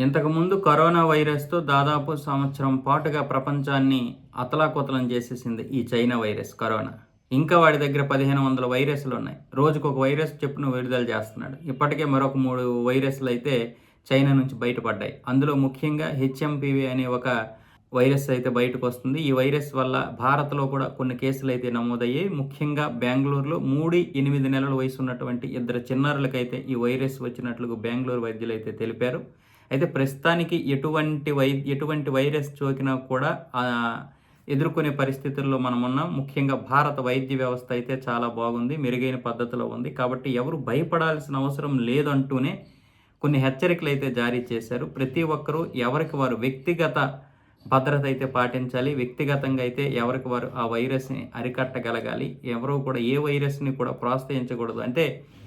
ఇంతకుముందు కరోనా వైరస్‌తో దాదాపు సంవత్సరం పాటుగా ప్రపంచాన్ని అతలాకుతలం చేసేసింది ఈ చైనా వైరస్ కరోనా. ఇంకా వాడి దగ్గర 1500 వైరస్‌లున్నాయి. రోజుకొక వైరస్ చొప్పున విడుదల చేస్తున్నాడు. ఇప్పటికే మరొక 3 వైరస్‌లయితే చైనా నుంచి బయటపడ్డాయి. అందులో ముఖ్యంగా హెచ్ఎంపీవీ అనే ఒక వైరస్ అయితే బయటకొస్తుంది. ఈ వైరస్ వల్ల భారత్‌లో కూడా కొన్ని కేసులైతే నమోదయ్యాయి. ముఖ్యంగా బెంగుళూరులో 8 నెలల వయసు ఉన్నటువంటి ఇద్దరు చిన్నారులకైతే ఈ వైరస్ వచ్చినట్లుగా బెంగుళూరు వైద్యులైతే తెలిపారు. అయితే ప్రస్తుతానికి ఎటువంటి వైరస్ సోకినా కూడా ఎదుర్కొనే పరిస్థితుల్లో మనమున్నాం. ముఖ్యంగా భారత వైద్య వ్యవస్థ అయితే చాలా బాగుంది. మెరుగైన పద్ధతిలో ఉంది. కాబట్టి ఎవరు భయపడాల్సిన అవసరం లేదంటూనే కొన్ని హెచ్చరికలైతే జారీ చేశారు. ప్రతి ఒక్కరూ ఎవరికి వారు వ్యక్తిగత భద్రత అయితే పాటించాలి. వ్యక్తిగతంగా అయితే ఎవరికి వారు ఆ వైరస్‌ని అరికట్టగలగాలి. ఎవరు కూడా ఏ వైరస్‌ని కూడా ప్రోత్సహించకూడదు.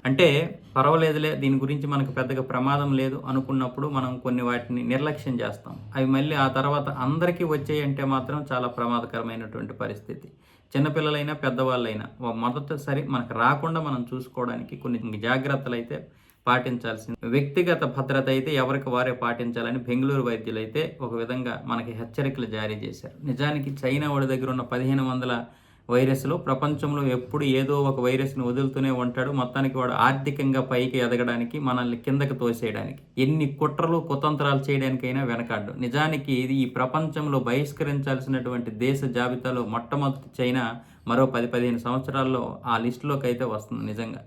అంటే పర్వాలేదులే దీని గురించి మనకు పెద్దగా ప్రమాదం లేదు అనుకున్నప్పుడు మనం కొన్ని వాటిని నిర్లక్ష్యం చేస్తాం. అవి మళ్ళీ ఆ తర్వాత అందరికీ వచ్చాయంటే మాత్రం చాలా ప్రమాదకరమైనటువంటి పరిస్థితి. చిన్నపిల్లలైనా, పెద్దవాళ్ళైనా మొదటిసారి మనకు రాకుండా మనం చూసుకోవడానికి కొన్ని జాగ్రత్తలైతే పాటించాల్సింది. వ్యక్తిగత భద్రత అయితే ఎవరికి వారే పాటించాలని బెంగుళూరు వైద్యులైతే ఒక విధంగా మనకి హెచ్చరికలు జారీ చేశారు. నిజానికి చైనా వాడి దగ్గర ఉన్న 1500 వైరస్‌లో ప్రపంచంలో ఎప్పుడు ఏదో ఒక వైరస్‌ని వదులుతూనే ఉంటాడు. మొత్తానికి వాడు ఆర్థికంగా పైకి ఎదగడానికి, మనల్ని కిందకి తోసేయడానికి, ఎన్ని కుట్రలు, కుతంత్రాలు చేయడానికైనా వెనకాడడు. నిజానికి ఇది ఈ ప్రపంచంలో బహిష్కరించాల్సినటువంటి దేశ జాబితాలో మొట్టమొదటి చైనా మరో 10, 15 సంవత్సరాల్లో ఆ లిస్టులోకి అయితే వస్తుంది నిజంగా.